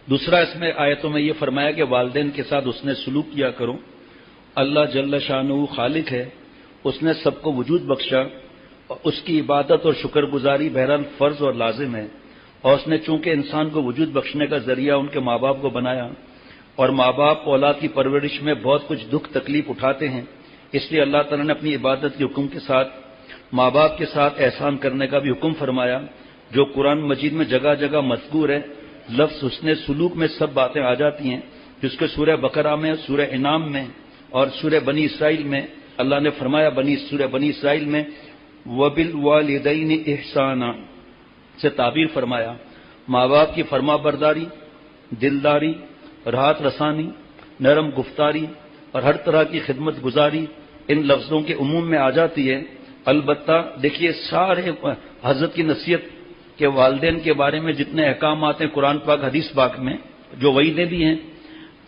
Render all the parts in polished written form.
دوسرا اس میں آیتوں میں یہ فرمایا کہ والدین کے ساتھ اس نے سلوک کیا کرو. اللہ جل شانہ خالق ہے، اس نے سب کو وجود بخشا، اس کی عبادت اور شکر گزاری بہرحال فرض اور لازم ہے، اور اس نے چونکہ انسان کو وجود بخشنے کا ذریعہ ان کے ماں باپ کو بنایا، اور ماں باپ اولاد کی پرورش میں بہت کچھ دکھ تکلیف اٹھاتے ہیں، اس لیے اللہ تعالیٰ نے اپنی عبادت کے حکم کے ساتھ ماں باپ کے ساتھ احسان کرنے کا بھی حکم فرمایا، جو قرآن مجید میں جگہ جگہ مذکور ہے. لفظ حسن سلوک میں سب باتیں آ جاتی ہیں، جس کے سورہ بقرہ میں، سورہ انعام میں اور سورہ بنی اسرائیل میں اللہ نے فرمایا. سورہ بنی اسرائیل میں وَبِالْوَالِدَيْنِ احسانا سے تعبیر فرمایا. ماں باپ کی فرما برداری، دلداری، راحت رسانی، نرم گفتاری اور ہر طرح کی خدمت گزاری ان لفظوں کے عموم میں آ جاتی ہے. البتہ دیکھیے سارے حضرت کی نصیحت کہ والدین کے بارے میں جتنے احکامات ہیں قرآن پاک حدیث پاک میں جو وعیدیں بھی ہیں،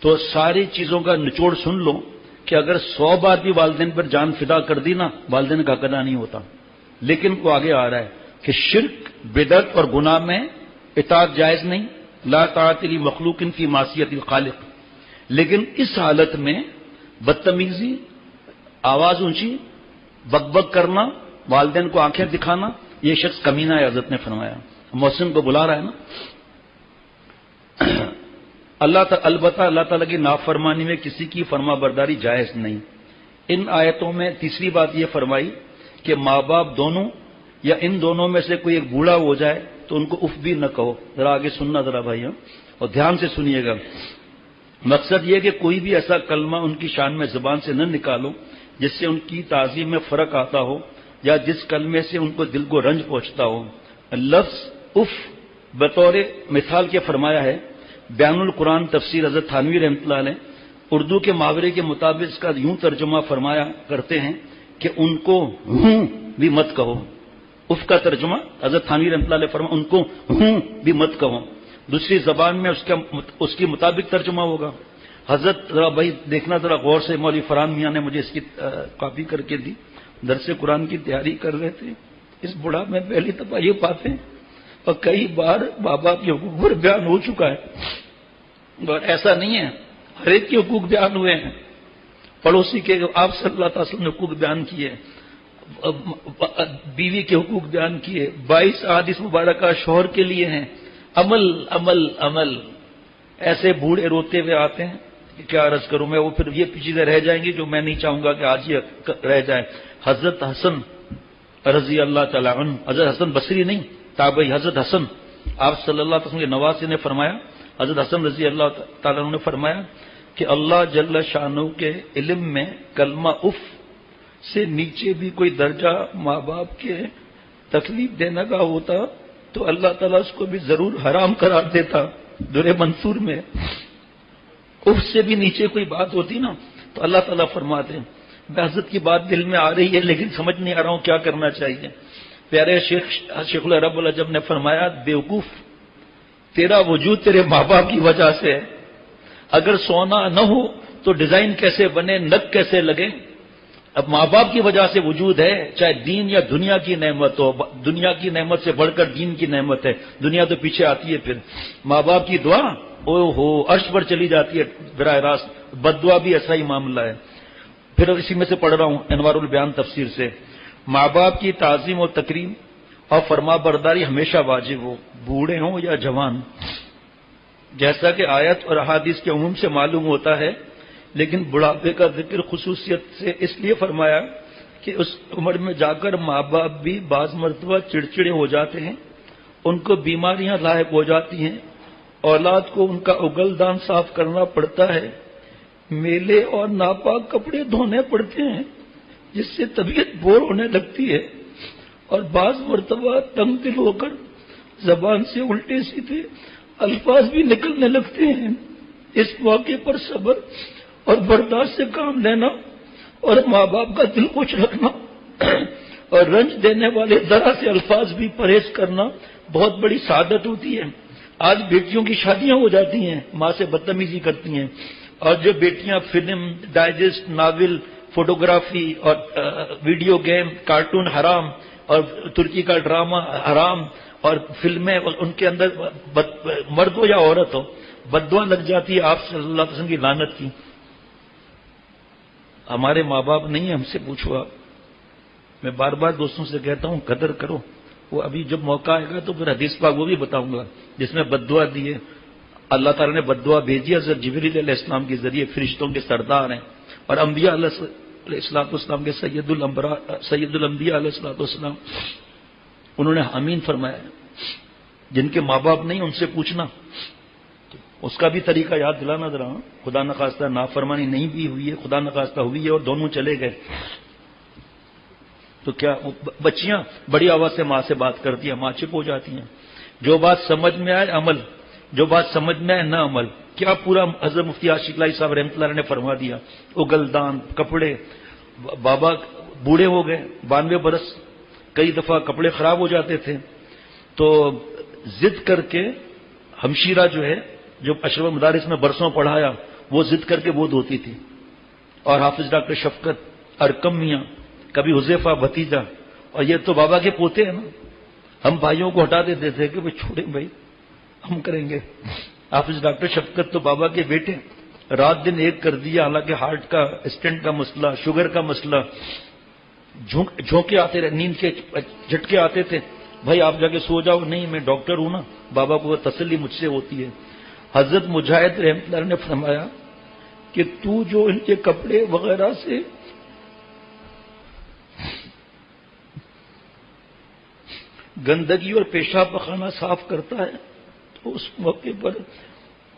تو ساری چیزوں کا نچوڑ سن لو کہ اگر 100 بار بھی والدین پر جان فدا کر دی نا، والدین کا ادا نہیں ہوتا. لیکن وہ آگے آ رہا ہے کہ شرک، بدعت اور گناہ میں اطاعت جائز نہیں، لا طاعت لمخلوق فی معصیت الخالق. لیکن اس حالت میں بدتمیزی، آواز اونچی، بک بک کرنا، والدین کو آنکھیں دکھانا، یہ شخص کمینہ ہے. حضرت نے فرمایا محسن کو بلا رہا ہے نا. البتہ اللہ تعالیٰ کی نافرمانی میں کسی کی فرما برداری جائز نہیں. ان آیتوں میں تیسری بات یہ فرمائی کہ ماں باپ دونوں یا ان دونوں میں سے کوئی ایک بوڑھا ہو جائے تو ان کو اف بھی نہ کہو. ذرا آگے سننا ذرا بھائی، اور دھیان سے سنیے گا. مقصد یہ کہ کوئی بھی ایسا کلمہ ان کی شان میں زبان سے نہ نکالو جس سے ان کی تعظیم میں فرق آتا ہو یا جس کلمے سے ان کو دل کو رنج پہنچتا ہو. لفظ اف بطور مثال کے فرمایا ہے. بیان القرآن تفسیر حضرت تھانوی رحمۃ اللہ علیہ اردو کے محاورے کے مطابق اس کا یوں ترجمہ فرمایا کرتے ہیں کہ ان کو ہوں بھی مت کہو. اف کا ترجمہ حضرت تھانوی رحمۃ اللہ علیہ فرمایا ان کو ہوں بھی مت کہو. دوسری زبان میں اس کے مطابق ترجمہ ہوگا. حضرت ذرا بھائی دیکھنا ذرا غور سے، مولوی فرحان میاں نے مجھے اس کی کاپی کر کے دی. درس قرآن کی تیاری کر رہے تھے، اس بڑھا میں پہلی دفعہ یہ باتیں اور کئی بار ماں باپ کے حقوق پر بیان ہو چکا ہے، اور ایسا نہیں ہے ہر ایک کے حقوق بیان ہوئے ہیں. پڑوسی کے آپ صلی اللہ علیہ وسلم نے حقوق بیان کیے، بیوی کے حقوق بیان کیے، 22 احادیث مبارکہ شوہر کے لیے ہیں. عمل عمل عمل. ایسے بوڑھے روتے ہوئے آتے ہیں کہ کیا عرض کروں میں، وہ پھر یہ چیزیں رہ جائیں گی جو میں نہیں چاہوں گا کہ آج یہ رہ جائیں. حضرت حسن رضی اللہ تعالیٰ عنہ، حضرت حسن بصری نہیں، تابعی حضرت حسن، آپ صلی اللہ علیہ وسلم کے نواسے نے فرمایا، حضرت حسن رضی اللہ تعالیٰ عنہ نے فرمایا کہ اللہ جل شانہ کے علم میں کلمہ اف سے نیچے بھی کوئی درجہ ماں باپ کے تکلیف دینے کا ہوتا تو اللہ تعالیٰ اس کو بھی ضرور حرام قرار دیتا. در منصور میں اف سے بھی نیچے کوئی بات ہوتی نا تو اللہ تعالیٰ فرماتے ہیں. حضرت کی بات دل میں آ رہی ہے لیکن سمجھ نہیں آ رہا ہوں کیا کرنا چاہیے. پیارے شیخ العرب العجب نے فرمایا بیوقوف، تیرا وجود تیرے ماں باپ کی وجہ سے ہے. اگر سونا نہ ہو تو ڈیزائن کیسے بنے، نگ کیسے لگے. اب ماں باپ کی وجہ سے وجود ہے، چاہے دین یا دنیا کی نعمت ہو. دنیا کی نعمت سے بڑھ کر دین کی نعمت ہے، دنیا تو پیچھے آتی ہے. پھر ماں باپ کی دعا او ہو عرش پر چلی جاتی ہے براہ راست. بد دعا بھی ایسا ہی معاملہ ہے. پھر اسی میں سے پڑھ رہا ہوں انوار البیان تفسیر سے. ماں باپ کی تعظیم و تکریم اور فرما برداری ہمیشہ واجب ہو، بوڑھے ہوں یا جوان. جیسا کہ آیت اور احادیث کے عموم سے معلوم ہوتا ہے، لیکن بڑھاپے کا ذکر خصوصیت سے اس لیے فرمایا کہ اس عمر میں جا کر ماں باپ بھی بعض مرتبہ چڑچڑے ہو جاتے ہیں، ان کو بیماریاں لاحق ہو جاتی ہیں، اولاد کو ان کا اگل دان صاف کرنا پڑتا ہے، میلے اور ناپاک کپڑے دھونے پڑتے ہیں جس سے طبیعت بور ہونے لگتی ہے، اور بعض مرتبہ تنگ دل ہو کر زبان سے الٹے سیدھے الفاظ بھی نکلنے لگتے ہیں. اس موقع پر صبر اور برداشت سے کام لینا اور ماں باپ کا دل خوش رکھنا اور رنج دینے والے ذرا سے الفاظ بھی پرہیز کرنا بہت بڑی سعادت ہوتی ہے. آج بیٹیوں کی شادیاں ہو جاتی ہیں، ماں سے بدتمیزی کرتی ہیں، اور جو بیٹیاں فلم، ڈائجسٹ، ناول، فوٹوگرافی اور ویڈیو گیم، کارٹون حرام اور ترکی کا ڈرامہ حرام اور فلمیں ان کے اندر مرد ہو یا عورت ہو بددعا لگ جاتی ہے آپ صلی اللہ علیہ وسلم کی لعنت کی. ہمارے ماں باپ نہیں ہیں، ہم سے پوچھو آپ. میں بار بار دوستوں سے کہتا ہوں قدر کرو. وہ ابھی جب موقع آئے گا تو پھر حدیث پاک وہ بھی بتاؤں گا جس میں بددعا دی ہے. اللہ تعالیٰ نے بددعا بھیجی حضرت جبریل علیہ السلام کے ذریعے، فرشتوں کے سردار ہیں اور انبیاء علیہ السلام کے سید الانبیاء علیہ السلام، انہوں نے آمین فرمایا ہے. جن کے ماں باپ نہیں ان سے پوچھنا. اس کا بھی طریقہ یاد دلانا ذرا. خدا نخواستہ نافرمانی نہیں بھی ہوئی ہے، خدا نخواستہ ہوئی ہے اور دونوں چلے گئے تو کیا؟ بچیاں بڑی آواز سے ماں سے بات کرتی ہیں، ماں چپ ہو جاتی ہیں. جو بات سمجھ میں آئے عمل، جو بات سمجھ میں آئے نہ عمل. کیا پورا حضرت مفتی عاشق لاہی صاحب رحمۃ اللہ علیہ نے فرما دیا. اگلدان کپڑے، بابا بوڑھے ہو گئے 92 برس، کئی دفعہ کپڑے خراب ہو جاتے تھے تو ضد کر کے ہمشیرہ جو ہے جو اشرف المدارس میں برسوں پڑھایا وہ ضد کر کے وہ دھوتی تھی. اور حافظ ڈاکٹر شفقت، ارکم میاں، کبھی حذیفہ بھتیجا، اور یہ تو بابا کے پوتے ہیں نا. ہم بھائیوں کو ہٹا دیتے تھے کہ بھائی چھوڑیں بھائی ہم کریں گے. حافظ ڈاکٹر شفقت تو بابا کے بیٹے، رات دن ایک کر دیا. حالانکہ ہارٹ کا اسٹنٹ کا مسئلہ، شوگر کا مسئلہ، جھونکے آتے رہے، نیند کے جھٹکے آتے تھے. بھائی آپ جا کے سو جاؤ. نہیں میں ڈاکٹر ہوں نا. بابا کو وہ تسلی مجھ سے ہوتی ہے. حضرت مجاہد رحمۃ اللہ نے فرمایا کہ تو جو ان کے کپڑے وغیرہ سے گندگی اور پیشاب پخانہ صاف کرتا ہے تو اس موقع پر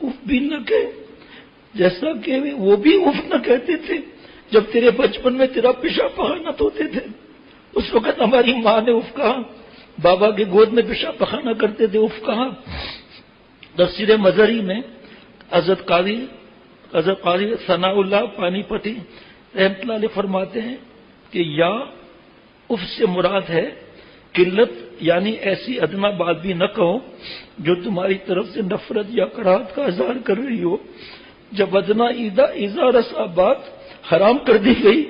اف بھی نہ کہے، جیسا کہ وہ بھی اف نہ کہتے تھے جب تیرے بچپن میں تیرا پیشاب پخانہ دھوتے تھے. اس وقت ہماری ماں نے اف کہا، بابا کی گود میں پیشاب پخانہ کرتے تھے اف کہا. تفسیر مظہری میں حضرت قاضی ثناء اللہ پانی پتی رحمۃ اللہ علیہ فرماتے ہیں کہ یا اف سے مراد ہے قلت، یعنی ایسی ادنا بات بھی نہ کہو جو تمہاری طرف سے نفرت یا کراہت کا اظہار کر رہی ہو. جب ادنا ایذا رسا بات حرام کر دی گئی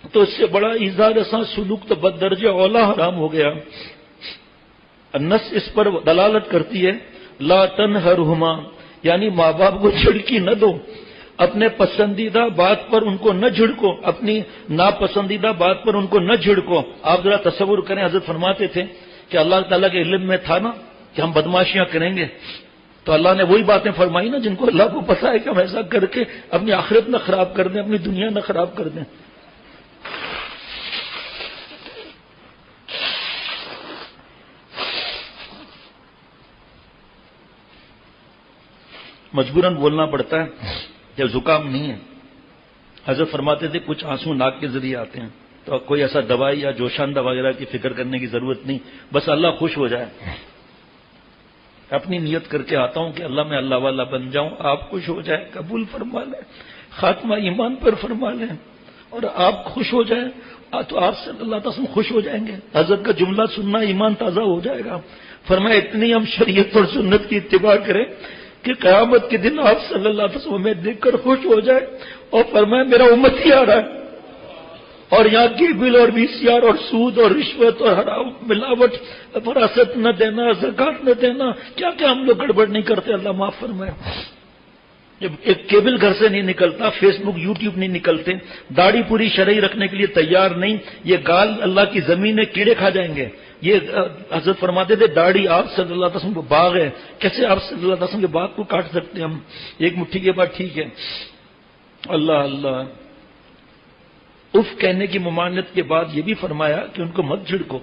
تو اس سے بڑا ایذا رسا سلوک تو بددرجہ اولا حرام ہو گیا. النص اس پر دلالت کرتی ہے لا تنہرہما، یعنی ماں باپ کو جھڑکی نہ دو. اپنے پسندیدہ بات پر ان کو نہ جھڑکو، اپنی ناپسندیدہ بات پر ان کو نہ جھڑکو. آپ ذرا تصور کریں، حضرت فرماتے تھے کہ اللہ تعالیٰ کے علم میں تھا نا کہ ہم بدماشیاں کریں گے تو اللہ نے وہی باتیں فرمائی نا جن کو اللہ کو پتا ہے کہ ہم ایسا کر کے اپنی آخرت نہ خراب کر دیں، اپنی دنیا نہ خراب کر دیں. مجبوراً بولنا پڑتا ہے جب زکام نہیں ہے. حضرت فرماتے تھے کچھ آنسو ناک کے ذریعے آتے ہیں تو کوئی ایسا دوائی یا جوشاندہ وغیرہ کی فکر کرنے کی ضرورت نہیں، بس اللہ خوش ہو جائے. اپنی نیت کر کے آتا ہوں کہ اللہ میں اللہ والا بن جاؤں، آپ خوش ہو جائیں، قبول فرما لیں، خاتمہ ایمان پر فرما لیں اور آپ خوش ہو جائیں تو آپ صلی اللہ علیہ وسلم خوش ہو جائیں گے. حضرت کا جملہ سننا ایمان تازہ ہو جائے گا. فرمایا اتنی ہم شریعت اور سنت کی اتباع کریں کہ قیامت کے دن آپ صلی اللہ علیہ وسلم میں دیکھ کر خوش ہو جائے اور فرمایا میرا امتی آ رہا ہے اور یہاں کی بل اور VCR اور سود اور رشوت اور حرام ملاوٹ، فراست نہ دینا، زکات نہ دینا، کیا کیا ہم لوگ گڑبڑ نہیں کرتے. اللہ معاف فرمائے. جب ایک کیبل گھر سے نہیں نکلتا، فیس بک یوٹیوب نہیں نکلتے، داڑھی پوری شرعی رکھنے کے لیے تیار نہیں، یہ گال اللہ کی زمین ہے، کیڑے کھا جائیں گے. یہ حضرت فرماتے تھے داڑھی آپ صلی اللہ علیہ وسلم کو باغ ہے، کیسے آپ صلی اللہ علیہ وسلم کے باغ کو کاٹ سکتے ہیں ہم ایک مٹھی کے بعد؟ ٹھیک ہے. اللہ اللہ. اف کہنے کی ممانعت کے بعد یہ بھی فرمایا کہ ان کو مت جھڑکو.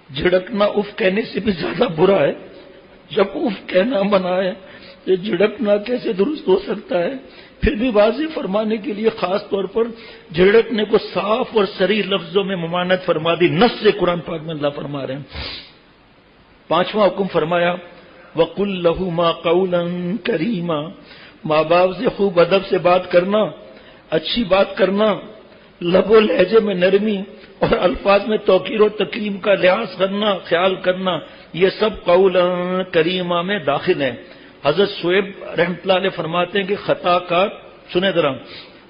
جھڑکنا اف کہنے سے بھی زیادہ برا ہے. جب اف کہنا منع ہے یہ جھڑکنا کیسے درست ہو سکتا ہے؟ پھر بھی واضح فرمانے کے لیے خاص طور پر جھڑکنے کو صاف اور صریح لفظوں میں ممانعت فرما دی. نص سے قرآن پاک میں اللہ فرما رہے ہیں. 5واں حکم فرمایا وَقُلْ لَهُمَا قَوْلًا كَرِيمًا، ماں باپ سے خوب ادب سے بات کرنا، اچھی بات کرنا، لب و لہجے میں نرمی اور الفاظ میں توقیر و تکریم کا لحاظ کرنا، خیال کرنا، یہ سب قول کریمہ میں داخل ہے. حضرت شعیب رحمۃ اللہ علیہ فرماتے ہیں کہ خطا کار، سنیں ذرا،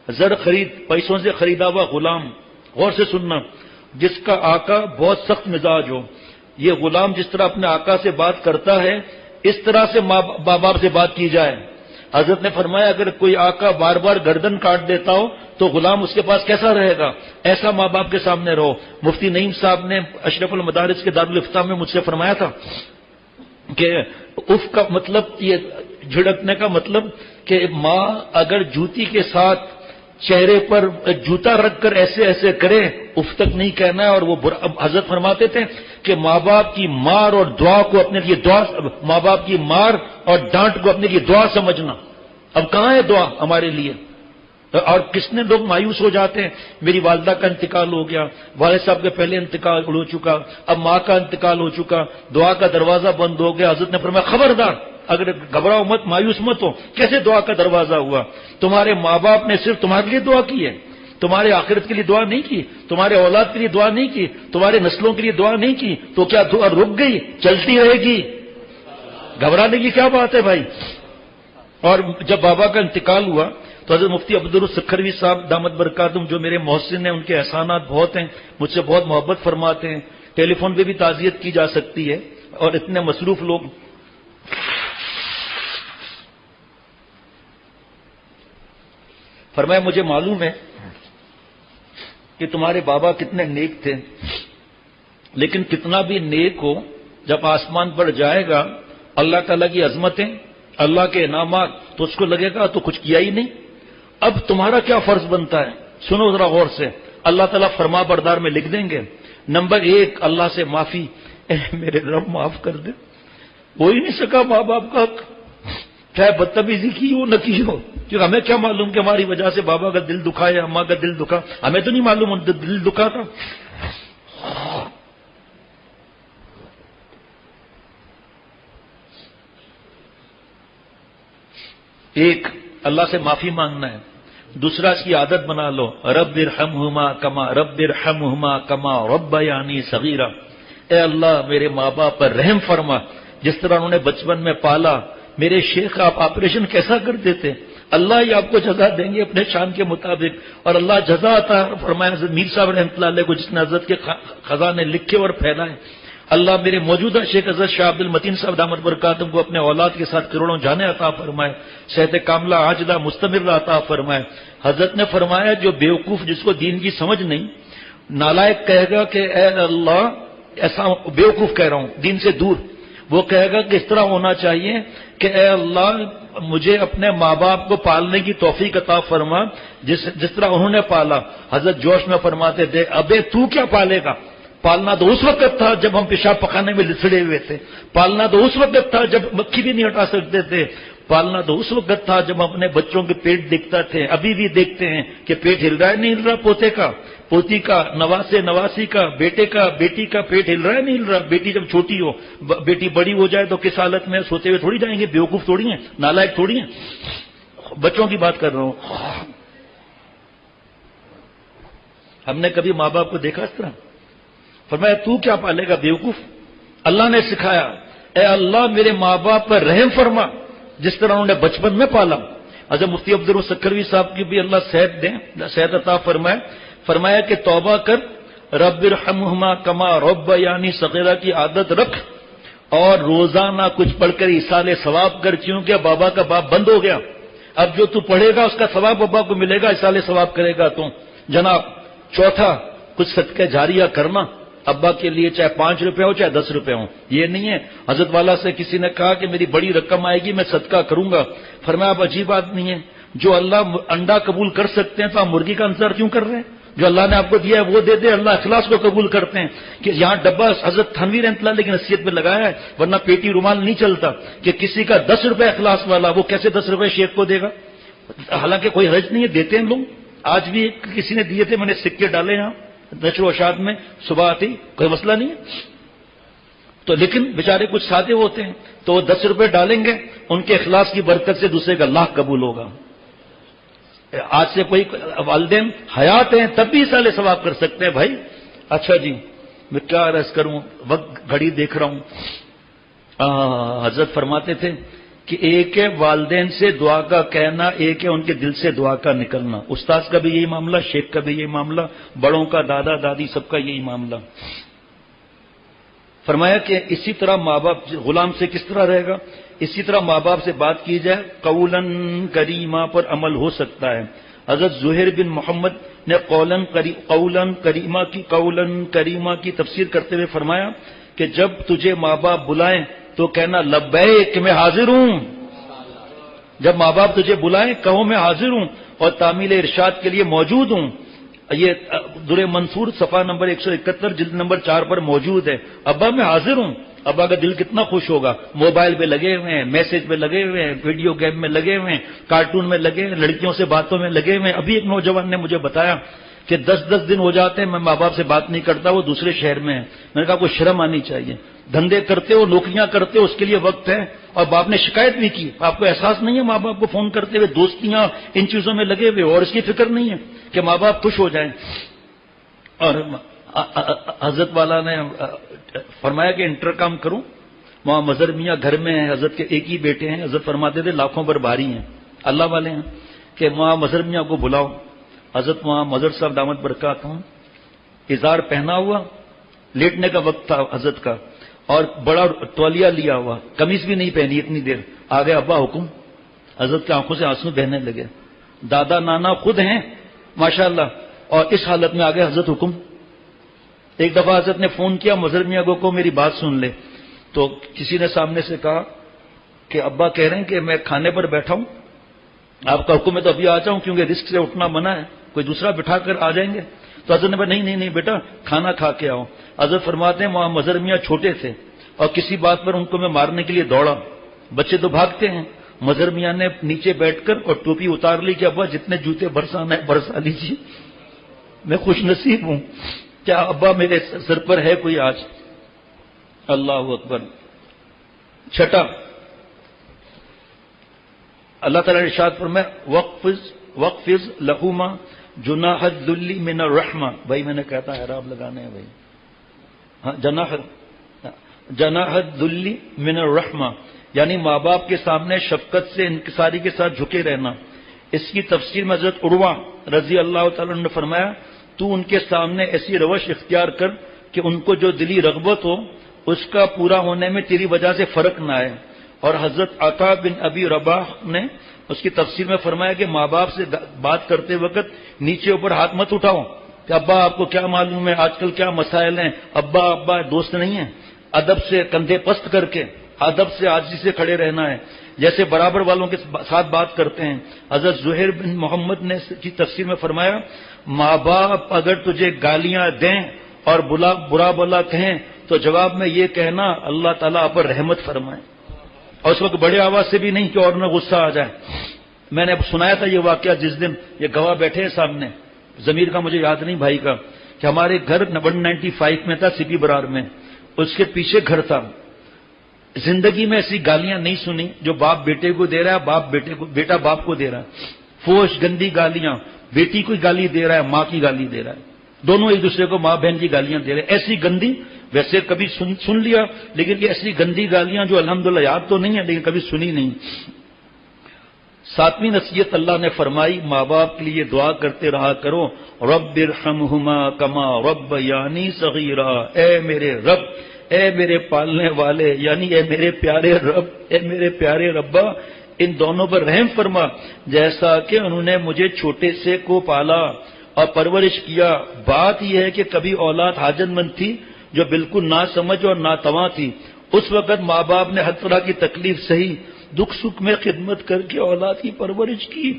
زر خرید، پیسوں سے خریدا ہوا غلام، غور سے سننا، جس کا آقا بہت سخت مزاج ہو، یہ غلام جس طرح اپنے آقا سے بات کرتا ہے اس طرح سے ماں باپ سے بات کی جائے۔ حضرت نے فرمایا اگر کوئی آقا بار بار گردن کاٹ دیتا ہو تو غلام اس کے پاس کیسا رہے گا؟ ایسا ماں باپ کے سامنے رہو۔ مفتی نعیم صاحب نے اشرف المدارس کے دارالافتاء میں مجھ سے فرمایا تھا کہ اف کا مطلب یہ جھڑکنے کا مطلب کہ ماں اگر جوتی کے ساتھ چہرے پر جوتا رکھ کر ایسے ایسے کرے اف تک نہیں کہنا ہے، اور وہ حضرت فرماتے تھے کہ ماں باپ کی مار اور دعا کو اپنے لیے ماں باپ کی مار اور ڈانٹ کو اپنے لیے دعا سمجھنا۔ اب کہاں ہے دعا ہمارے لیے؟ اور کس نے لوگ مایوس ہو جاتے ہیں، میری والدہ کا انتقال ہو گیا، والد صاحب کے پہلے انتقال ہو چکا، اب ماں کا انتقال ہو چکا، دعا کا دروازہ بند ہو گیا۔ حضرت نے فرمایا خبردار، اگر گھبراؤ مت، مایوس مت ہو، کیسے دعا کا دروازہ ہوا؟ تمہارے ماں باپ نے صرف تمہارے لیے دعا کی ہے، تمہارے آخرت کے لیے دعا نہیں کی، تمہارے اولاد کے لیے دعا نہیں کی، تمہارے نسلوں کے لیے دعا نہیں کی، تو کیا دعا رک گئی؟ چلتی رہے گی؟ گھبرانے کی کیا بات ہے بھائی؟ اور جب بابا کا انتقال ہوا تو حضرت مفتی عبدالسکھروی صاحب دامت برکاتہم جو میرے محسن ہیں، ان کے احسانات بہت ہیں، مجھ سے بہت محبت فرماتے ہیں، ٹیلی فون پہ بھی تعزیت کی جا سکتی ہے، اور اتنے مصروف لوگ۔ فرمایا مجھے معلوم ہے کہ تمہارے بابا کتنے نیک تھے، لیکن کتنا بھی نیک ہو جب آسمان پر جائے گا اللہ تعالیٰ کی عظمتیں، اللہ کے انعامات، تو اس کو لگے گا تو کچھ کیا ہی نہیں۔ اب تمہارا کیا فرض بنتا ہے؟ سنو ذرا غور سے، اللہ تعالیٰ فرما بردار میں لکھ دیں گے نمبر 1 اللہ سے معافی، اے میرے رب معاف کر دے، ہو ہی نہیں سکا ماں باپ کا حق، چاہے بدتمیزی کی ہو نہ کی ہو، کیونکہ ہمیں کیا معلوم کہ ہماری وجہ سے بابا کا دل دکھا یا اماں کا دل دکھا، ہمیں تو نہیں معلوم دل دکھا تھا۔ ایک اللہ سے معافی مانگنا ہے، دوسرا اس کی عادت بنا لو، رب ارحمہما کما ربیانی صغیرا، اے اللہ میرے ماں باپ پر رحم فرما جس طرح انہوں نے بچپن میں پالا۔ میرے شیخ آپ آپریشن کیسا کر دیتے، اللہ ہی آپ کو جزا دیں گے اپنے شان کے مطابق، اور اللہ جزا عطا فرمایا حضرت میر صاحب رحمۃ اللہ علیہ کو جس نے حضرت کے خزانے لکھے اور پھیلائے۔ اللہ میرے موجودہ شیخ حضرت شاہ عبد المتین صاحب دامت برکاتہم کو اپنے اولاد کے ساتھ کروڑوں جانیں عطا فرمائے، صحت کاملہ عاجلہ مستمر عطا فرمائے۔ حضرت نے فرمایا جو بیوقوف جس کو دین کی سمجھ نہیں، نالائق کہے گا کہ اے اللہ، ایسا بیوقوف کہہ رہا ہوں دین سے دور، وہ کہے گا کہ اس طرح ہونا چاہیے کہ اے اللہ مجھے اپنے ماں باپ کو پالنے کی توفیق عطا فرما جس طرح انہوں نے پالا۔ حضرت جوش میں فرماتے تھے ابے تو کیا پالے گا، پالنا تو اس وقت تھا جب ہم پیشاب پخانے میں لسڑے ہوئے تھے، پالنا تو اس وقت تھا جب مکھی بھی نہیں ہٹا سکتے تھے، پالنا تو اس وقت تھا جب ہم اپنے بچوں کے پیٹ دیکھتا تھے، ابھی بھی دیکھتے ہیں کہ پیٹ ہل رہا ہے نہیں ہل رہا، پوتے کا، پوتی کا، نواسے نواسی کا، بیٹے کا، بیٹی کا پیٹ ہل رہا ہے نہیں ہل رہا۔ بیٹی جب چھوٹی ہو، بیٹی بڑی ہو جائے تو کس حالت میں سوتے ہوئے تھوڑی جائیں گے، بیوقوف تھوڑی ہیں، نالائق تھوڑی ہیں، بچوں کی بات کر رہا ہوں۔ ہم نے کبھی ماں باپ کو دیکھا اس طرح؟ فرمایا تو کیا پالے گا بیوقوف، اللہ نے سکھایا اے اللہ میرے ماں باپ پر رحم فرما جس طرح انہوں نے بچپن میں پالا۔ حضرت مفتی عبدالسکھروی صاحب کی بھی اللہ صحت دیں، صحت عطا فرمائے، فرمایا کہ توبہ کر، رب ارحمہما کما ربیانی صغیرہ کی عادت رکھ، اور روزانہ کچھ پڑھ کر ایصال ثواب کر، کیونکہ بابا کا باپ بند ہو گیا، اب جو تو پڑھے گا اس کا ثواب بابا کو ملے گا، ایصال ثواب کرے گا تو۔ جناب چوتھا، کچھ صدقہ جاریہ کرنا، ابا کے لیے چاہے 5 روپے ہو چاہے 10 روپے ہوں، یہ نہیں ہے۔ حضرت والا سے کسی نے کہا کہ میری بڑی رقم آئے گی میں صدقہ کروں گا، فرمایا اب عجیب بات نہیں ہے، جو اللہ انڈا قبول کر سکتے ہیں تو آپ مرغی کا انتظار کیوں کر رہے ہیں؟ جو اللہ نے آپ کو دیا ہے وہ دے دے، اللہ اخلاص کو قبول کرتے ہیں۔ کہ یہاں ڈبہ حضرت تھانوی رحمۃ اللہ علیہ کی نصیحت میں لگایا ہے، ورنہ پیٹی رومال نہیں چلتا، کہ کسی کا 10 روپے اخلاص والا وہ کیسے 10 روپے شیخ کو دے گا، حالانکہ کوئی حرج نہیں ہے، دیتے ہیں لوگ، آج بھی کسی نے دیے تھے، میں نے سکے ڈالے یہاں نشر و اشاعت میں، صبح آتی کوئی مسئلہ نہیں ہے، تو لیکن بیچارے کچھ سادے ہوتے ہیں تو وہ 10 روپے ڈالیں گے، ان کے اخلاص کی برکت سے دوسرے کا لاکھ قبول ہوگا۔ آج سے کوئی والدین حیات ہیں تب بھی ایصال ثواب کر سکتے ہیں بھائی۔ اچھا جی میں کیا عرض کروں، وقت گھڑی دیکھ رہا ہوں۔ حضرت فرماتے تھے کہ ایک ہے والدین سے دعا کا کہنا، ایک ہے ان کے دل سے دعا کا نکلنا۔ استاذ کا بھی یہی معاملہ، شیخ کا بھی یہی معاملہ، بڑوں کا، دادا دادی سب کا یہی معاملہ۔ فرمایا کہ اسی طرح ماں باپ غلام سے کس طرح رہے گا، اسی طرح ماں باپ سے بات کی جائے قولاً کریمہ پر عمل ہو سکتا ہے۔ حضرت زہیر بن محمد نے قولاً کریمہ کی تفسیر کرتے ہوئے فرمایا کہ جب تجھے ماں باپ بلائیں تو کہنا لبیک میں حاضر ہوں، جب ماں باپ تجھے بلائیں کہو میں حاضر ہوں اور تعمیل ارشاد کے لیے موجود ہوں۔ یہ در منصور صفحہ نمبر 171 جلد نمبر 4 پر موجود ہے۔ ابا میں حاضر ہوں، ابا کا دل کتنا خوش ہوگا، موبائل پہ لگے ہوئے ہیں، میسج پہ لگے ہوئے ہیں، ویڈیو گیم میں لگے ہوئے ہیں، کارٹون میں لگے ہیں، لڑکیوں سے باتوں میں لگے ہوئے ہیں۔ ابھی ایک نوجوان نے مجھے بتایا کہ 10 دن ہو جاتے ہیں میں ماں باپ سے بات نہیں کرتا، وہ دوسرے شہر میں ہے۔ میں نے کہا کوئی شرم آنی چاہیے، دھندے کرتے ہو، نوکریاں کرتے ہو، اس کے لیے وقت ہے۔ اور باپ نے شکایت بھی کی، آپ کو احساس نہیں ہے ماں باپ کو فون کرتے ہوئے، دوستیاں ان چیزوں میں لگے ہوئے، اور اس کی فکر نہیں ہے کہ ماں باپ خوش ہو جائیں۔ اور حضرت والا نے فرمایا کہ انٹر کام کروں، وہاں مظہر میاں گھر میں ہیں، حضرت کے ایک ہی بیٹے ہیں، حضرت فرماتے تھے لاکھوں پر بھاری ہیں، اللہ والے ہیں، کہ وہاں مظہر میاں کو بلاؤ۔ حضرت وہاں مظہر صاحب دامت برکات ہوں، اظہار پہنا ہوا، لیٹنے کا وقت تھا حضرت کا، اور بڑا تولیہ لیا ہوا، قمیض بھی نہیں پہنی اتنی دیر۔ آگے ابا حکم، حضرت کی آنکھوں سے آنسو بہنے لگے۔ دادا نانا خود ہیں ماشاءاللہ، اور اس حالت میں آگے حضرت حکم۔ ایک دفعہ حضرت نے فون کیا مظہر میاں کو میری بات سن لے، تو کسی نے سامنے سے کہا کہ ابا کہہ رہے ہیں کہ میں کھانے پر بیٹھا ہوں، آپ کا حکم ہے تو ابھی آ جاؤں کیونکہ رزق سے اٹھنا منع ہے، کوئی دوسرا بٹھا کر آ جائیں گے۔ تو حضرت نے کہا نہیں بیٹا کھانا کھا کے آؤ۔ حضرت فرماتے ہیں وہاں مظہر میاں چھوٹے تھے اور کسی بات پر ان کو میں مارنے کے لیے دوڑا، بچے تو بھاگتے ہیں، مظہر میاں نے نیچے بیٹھ کر اور ٹوپی اتار لی کہ ابا جتنے جوتے برسانا ہے برسا لیجیے، میں خوش نصیب ہوں، کیا ابا میرے سر پر ہے کوئی آج؟ اللہ اکبر۔ چھٹا، اللہ تعالیٰ نے ارشاد فرمایا وقفز لہما جناح الذل من الرحمہ۔ بھائی میں نے کہتا ہے اعراب لگانے ہیں بھائی، ہاں جناح الذل من الرحمہ، یعنی ماں باپ کے سامنے شفقت سے انکساری کے ساتھ جھکے رہنا۔ اس کی تفسیر میں حضرت عروہ رضی اللہ تعالیٰ نے فرمایا تو ان کے سامنے ایسی روش اختیار کر کہ ان کو جو دلی رغبت ہو اس کا پورا ہونے میں تیری وجہ سے فرق نہ آئے۔ اور حضرت عطا بن ابی رباح نے اس کی تفسیر میں فرمایا کہ ماں باپ سے بات کرتے وقت نیچے اوپر ہاتھ مت اٹھاؤ کہ ابا آپ کو کیا معلوم ہے آج کل کیا مسائل ہیں، ابا دوست نہیں ہیں۔ ادب سے کندھے پست کر کے، ادب سے عاجزی سے کھڑے رہنا ہے، جیسے برابر والوں کے ساتھ بات کرتے ہیں۔ حضرت زہیر بن محمد نے کی تفسیر میں فرمایا ماں باپ اگر تجھے گالیاں دیں اور برا بلا کہیں تو جواب میں یہ کہنا اللہ تعالیٰ پر رحمت فرمائے، اور اس وقت بڑے آواز سے بھی نہیں کہ اور نہ غصہ آ جائے۔ میں نے سنایا تھا یہ واقعہ جس دن یہ گواہ بیٹھے ہیں سامنے، ضمیر کا مجھے یاد نہیں بھائی کا، کہ ہمارے گھر 195 میں تھا سپی برار میں، اس کے پیچھے گھر تھا۔ زندگی میں ایسی گالیاں نہیں سنی جو باپ بیٹے کو دے رہا ہے، بیٹا باپ کو دے رہا ہے، فوش گندی گالیاں، بیٹی کو گالی دے رہا ہے، ماں کی گالی دے رہا ہے، دونوں ایک دوسرے کو ماں بہن کی گالیاں دے رہے ہیں۔ ایسی گندی، ویسے کبھی سن لیا لیکن یہ ایسی گندی گالیاں جو الحمدللہ یاد تو نہیں ہے لیکن کبھی سنی نہیں۔ 7ویں نصیحت اللہ نے فرمائی ماں باپ کے لیے دعا کرتے رہا کرو، رب ارحمہما کما ربیانی صغیرا، اے میرے رب، اے میرے پالنے والے، یعنی اے میرے پیارے رب، اے میرے پیارے ربا، ان دونوں پر رحم فرما جیسا کہ انہوں نے مجھے چھوٹے سے کو پالا اور پرورش کیا۔ بات یہ ہے کہ کبھی اولاد حاجت مند تھی جو بالکل نہ سمجھ اور ناتواں تھی، اس وقت ماں باپ نے ہر طرح کی تکلیف سہی، دکھ سکھ میں خدمت کر کے اولاد کی پرورش کی۔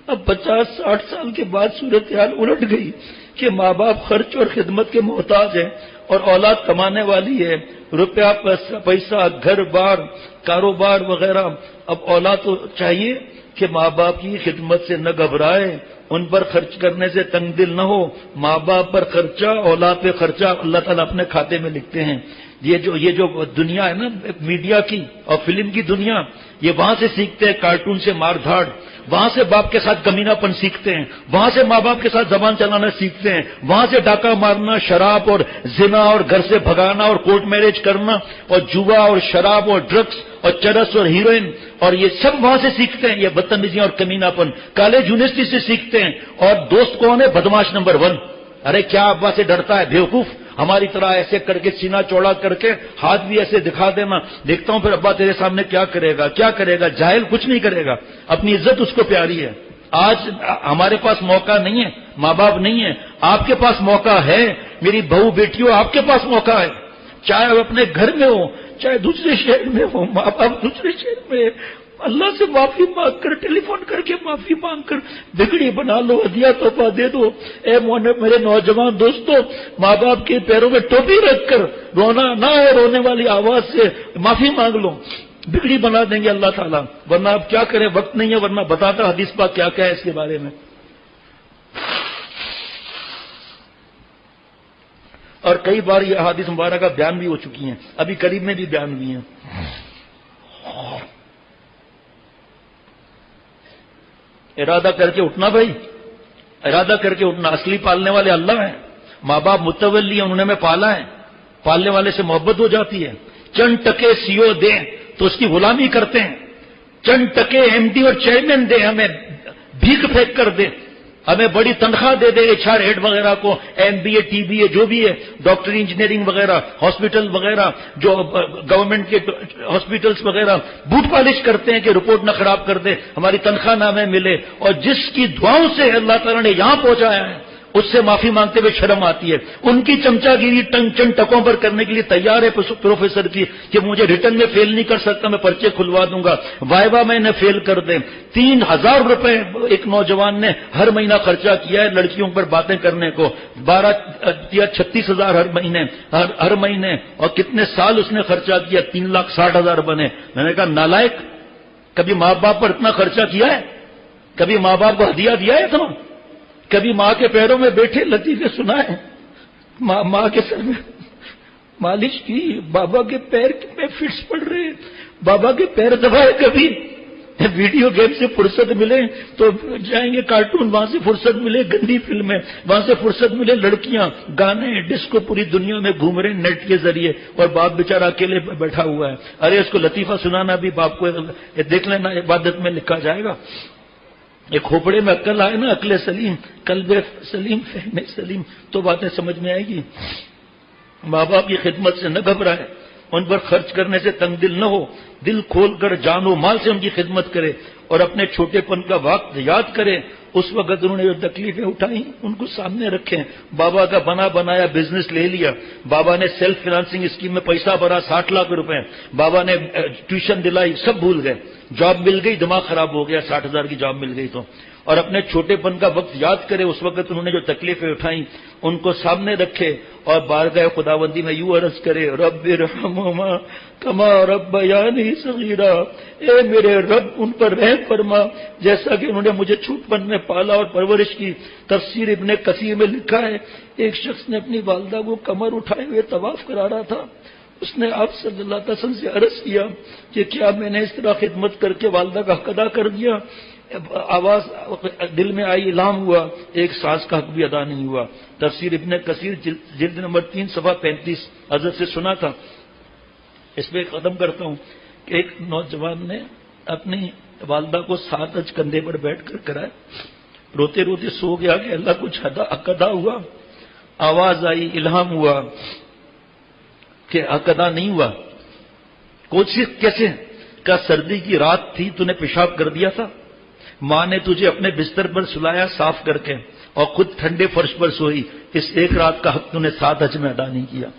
اب 50-60 سال کے بعد صورتحال الٹ گئی کہ ماں باپ خرچ اور خدمت کے محتاج ہیں اور اولاد کمانے والی ہے، روپیہ پیسہ گھر بار کاروبار وغیرہ۔ اب اولاد تو چاہیے کہ ماں باپ کی خدمت سے نہ گھبرائے، ان پر خرچ کرنے سے تنگ دل نہ ہو۔ ماں باپ پر خرچہ، اولاد پہ خرچہ اللہ تعالیٰ اپنے کھاتے میں لکھتے ہیں۔ یہ جو دنیا ہے نا میڈیا کی اور فلم کی دنیا، یہ وہاں سے سیکھتے ہیں، کارٹون سے مار دھاڑ، وہاں سے باپ کے ساتھ کمینہ پن سیکھتے ہیں، وہاں سے ماں باپ کے ساتھ زبان چلانا سیکھتے ہیں، وہاں سے ڈاکہ مارنا، شراب اور زنا اور گھر سے بھگانا اور کورٹ میرج کرنا اور جوا اور شراب اور ڈرگس اور چرس اور ہیروئن، اور یہ سب وہاں سے سیکھتے ہیں، یہ بدتمیزیاں اور کمینہ پن کالج یونیورسٹی سے سیکھتے ہیں۔ اور دوست کون ہے؟ بدماش نمبر 1۔ ارے کیا ابا سے ڈرتا ہے بیوقوف، ہماری طرح ایسے کر کے سینہ چوڑا کر کے ہاتھ بھی ایسے دکھا دینا. دیکھتا ہوں پھر ابا تیرے سامنے کیا کرے گا. جاہل کچھ نہیں کرے گا, اپنی عزت اس کو پیاری ہے. آج ہمارے پاس موقع نہیں ہے, ماں باپ نہیں ہے, آپ کے پاس موقع ہے. میری بہو بیٹیوں, آپ کے پاس موقع ہے. چاہے وہ اپنے گھر میں ہو, چاہے دوسرے شہر میں ہو, ماں باپ دوسرے شہر میں, اللہ سے معافی مانگ کر, ٹیلی فون کر کے معافی مانگ کر بگڑی بنا لو, ہدیہ تحفہ دے دو. اے میرے نوجوان دوستو, ماں باپ کے پیروں میں ٹوپی رکھ کر رونا نہ ہے, رونے والی آواز سے معافی مانگ لو, بگڑی بنا دیں گے اللہ تعالیٰ. ورنہ آپ کیا کریں, وقت نہیں ہے, ورنہ بتاتا حدیث پاک کیا ہے اس کے بارے میں. اور کئی بار یہ احادیث مبارکہ بیان بھی ہو چکی ہیں, ابھی قریب میں بھی بیان ہوئی ہیں. ارادہ کر کے اٹھنا بھائی, ارادہ کر کے اٹھنا. اصلی پالنے والے اللہ ہیں, ماں باپ متولی ہیں, انہوں نے ہمیں پالا ہے. پالنے والے سے محبت ہو جاتی ہے. چند ٹکے CO دیں تو اس کی غلامی کرتے ہیں. چند ٹکے MD اور چیئرمین دیں, ہمیں بھیک پھینک کر دیں, ہمیں بڑی تنخواہ دے دے, HR ہیڈ وغیرہ کو, MBA TBA جو بھی ہے, ڈاکٹری انجینئرنگ وغیرہ, ہاسپٹل وغیرہ, جو گورنمنٹ کے ہاسپٹلس وغیرہ بوٹ پالش کرتے ہیں کہ رپورٹ نہ خراب کر دے, ہماری تنخواہ نہ ہمیں ملے. اور جس کی دعاؤں سے اللہ تعالیٰ نے یہاں پہنچایا ہے اس سے معافی مانگتے ہوئے شرم آتی ہے. ان کی چمچا گیری چند ٹکوں پر کرنے کے لیے تیار ہے پروفیسر کی کہ مجھے ریٹرن میں فیل نہیں کر سکتا, میں پرچے کھلوا دوں گا, وائوا میں انہیں فیل کر دیں. 3000 روپے ایک نوجوان نے ہر مہینہ خرچہ کیا ہے لڑکیوں پر باتیں کرنے کو, 12 یا 36,000 ہر مہینے, اور کتنے سال اس نے خرچہ کیا, 3,60,000 بنے. میں نے کہا نالائق, کبھی ماں باپ پر اتنا خرچہ کیا ہے؟ کبھی ماں باپ کو ہدیہ دیا ہے اتنا؟ کبھی ماں کے پیروں میں بیٹھے لطیفے سنائے, ماں کے سر میں مالش کی, بابا کے پیر میں فٹس پڑ رہے, بابا کے پیر دبائے. کبھی ویڈیو گیم سے فرصت ملے تو جائیں گے کارٹون, وہاں سے فرصت ملے گندی فلمیں, وہاں سے فرصت ملے لڑکیاں, گانے, ڈسکو, پوری دنیا میں گھوم رہے نیٹ کے ذریعے, اور باپ بیچارہ اکیلے بیٹھا ہوا ہے. ارے اس کو لطیفہ سنانا بھی باپ کو دیکھ لینا, عبادت میں لکھا جائے گا. ایک کھوپڑے میں عقل آئے نا, عقل سلیم, قلب سلیم, فہم سلیم, تو باتیں سمجھ میں آئے گی. ماں باپ کی خدمت سے نہ گھبرائے, ان پر خرچ کرنے سے تنگ دل نہ ہو, دل کھول کر جان و مال سے ان کی خدمت کرے, اور اپنے چھوٹے پن کا وقت یاد کرے. اس وقت انہوں نے جو تکلیفیں اٹھائیں ان کو سامنے رکھیں. بابا کا بنا بنایا بزنس لے لیا, بابا نے سیلف فائنانسنگ اسکیم میں پیسہ بھرا 60 لاکھ روپے, بابا نے ٹیوشن دلائی, سب بھول گئے. جاب مل گئی, دماغ خراب ہو گیا, 60,000 کی جاب مل گئی تو. اور اپنے چھوٹے پن کا وقت یاد کرے, اس وقت انہوں نے جو تکلیفیں اٹھائیں ان کو سامنے رکھے, اور بارگاہ خداوندی میں یوں عرض کرے, رب ارحمہما کما ربیانی صغیرا, اے میرے رب ان پر رحم فرما جیسا کہ انہوں نے مجھے چھوٹ پن میں پالا اور پرورش کی. تفسیر ابن کثیر میں لکھا ہے, ایک شخص نے اپنی والدہ کو کمر اٹھائے ہوئے طواف کرا رہا تھا. اس نے آپ صلی اللہ علیہ وسلم سے عرض کیا کہ کیا میں نے اس طرح خدمت کر کے والدہ کا حق ادا کر دیا؟ آواز دل میں آئی, الہام ہوا, ایک سانس کا حق بھی ادا نہیں ہوا. تفسیر ابن کثیر جلد نمبر 3 صفحہ 35 حضرت سے سنا تھا. اس پہ ختم کرتا ہوں کہ ایک نوجوان نے اپنی والدہ کو 7 حج کندھے پر بیٹھ کر کرائے, روتے روتے سو گیا کہ اللہ کچھ حق ادا ہوا. آواز آئی, الہام ہوا کہ حق ادا نہیں ہوا. کوشش کیسے؟ کیا سردی کی رات تھی, تو نے پیشاب کر دیا تھا, ماں نے تجھے اپنے بستر پر سلایا صاف کر کے, اور خود ٹھنڈے فرش پر سوئی, اس ایک رات کا حق تو نے 7 حج میں ادا نہیں کیا.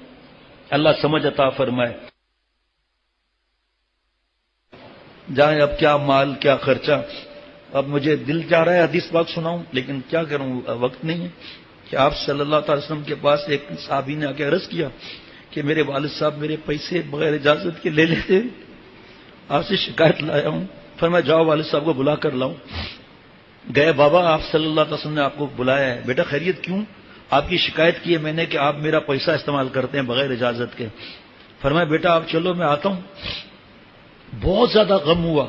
اللہ سمجھ عطا فرمائے. جائیں, اب کیا مال کیا خرچہ. اب مجھے دل چاہ رہا ہے حدیث پاک سناؤں, لیکن کیا کروں, وقت نہیں ہے. کہ آپ صلی اللہ تعالی وسلم کے پاس ایک صحابی نے آ کے عرض کیا کہ میرے والد صاحب میرے پیسے بغیر اجازت کے لے لیتے, آپ سے شکایت لایا ہوں. فرمایا جاؤ والد صاحب کو بلا کر لاؤ. گئے, بابا آپ صلی اللہ علیہ وسلم نے آپ کو بلایا ہے. بیٹا خیریت کیوں؟ آپ کی شکایت کی ہے میں نے کہ آپ میرا پیسہ استعمال کرتے ہیں بغیر اجازت کے. فرمایا بیٹا آپ چلو میں آتا ہوں. بہت زیادہ غم ہوا,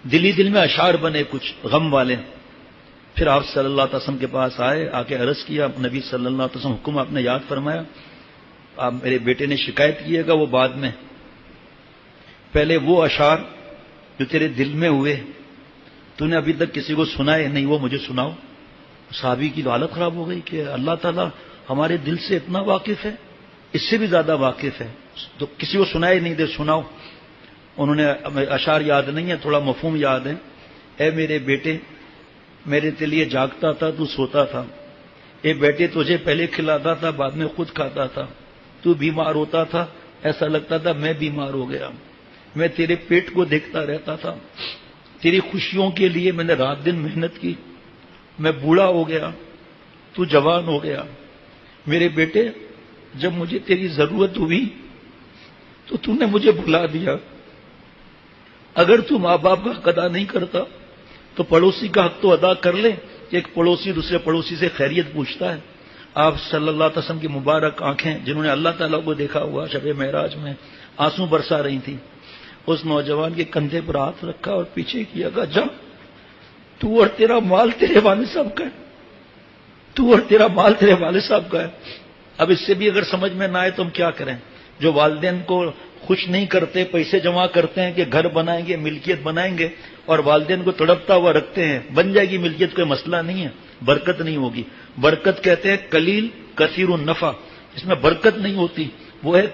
دل میں اشعار بنے کچھ غم والے. پھر آپ صلی اللہ علیہ وسلم کے پاس آئے, آ کے عرض کیا, نبی صلی اللہ علیہ وسلم حکم آپ نے یاد فرمایا, آپ میرے بیٹے نے شکایت کیے گا وہ بعد میں, پہلے وہ اشعار جو تیرے دل میں ہوئے تو نے ابھی تک کسی کو سنائے نہیں, وہ مجھے سناؤ. صحابی کی تو حالت خراب ہو گئی کہ اللہ تعالیٰ ہمارے دل سے اتنا واقف ہے، اس سے بھی زیادہ واقف ہے. تو کسی کو سنائے نہیں دے، سناؤ. انہوں نے اشعار یاد نہیں ہے، تھوڑا مفہوم یاد ہے. اے میرے بیٹے، میرے کے لیے جاگتا تھا تو سوتا تھا. اے بیٹے، تجھے پہلے کھلاتا تھا بعد میں خود کھاتا تھا. تو بیمار ہوتا تھا، ایسا لگتا تھا میں بیمار ہو گیا. میں تیرے پیٹ کو دیکھتا رہتا تھا. تیری خوشیوں کے لیے میں نے رات دن محنت کی. میں بوڑھا ہو گیا، تو جوان ہو گیا. میرے بیٹے، جب مجھے تیری ضرورت ہوئی تو نے مجھے بھلا دیا. اگر تو ماں باپ کا حق ادا نہیں کرتا تو پڑوسی کا حق تو ادا کر لے کہ ایک پڑوسی دوسرے پڑوسی سے خیریت پوچھتا ہے. آپ صلی اللہ علیہ وسلم کی مبارک آنکھیں، جنہوں نے اللہ تعالیٰ کو دیکھا ہوا شب معراج میں، آنسو برسا رہی تھی. اس نوجوان کے کندھے پر ہاتھ رکھا اور پیچھے کیا، کہا جا، تو اور تیرا مال تیرے والد صاحب کا ہے، تو اور تیرا مال تیرے والد صاحب کا ہے. اب اس سے بھی اگر سمجھ میں نہ آئے تو ہم کیا کریں؟ جو والدین کو خوش نہیں کرتے، پیسے جمع کرتے ہیں کہ گھر بنائیں گے، ملکیت بنائیں گے، اور والدین کو تڑپتا ہوا رکھتے ہیں. بن جائے گی ملکیت، کوئی مسئلہ نہیں ہے، برکت نہیں ہوگی. برکت کہتے ہیں قلیل کثیر النفع، جس میں برکت نہیں ہوتی وہ ہے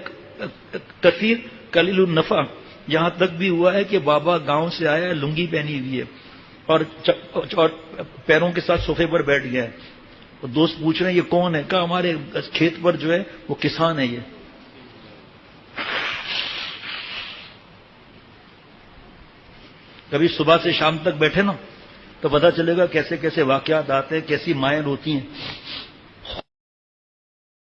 کثیر قلیل النفع. یہاں تک بھی ہوا ہے کہ بابا گاؤں سے آیا ہے، لنگی پہنی ہوئی ہے اور پیروں کے ساتھ صوفے پر بیٹھ گیا ہے. دوست پوچھ رہے ہیں یہ کون ہے؟ کہا ہمارے کھیت پر جو ہے وہ کسان ہے. یہ کبھی صبح سے شام تک بیٹھے نا تو پتہ چلے گا کیسے کیسے واقعات آتے ہیں، کیسی مائیں ہوتی ہیں.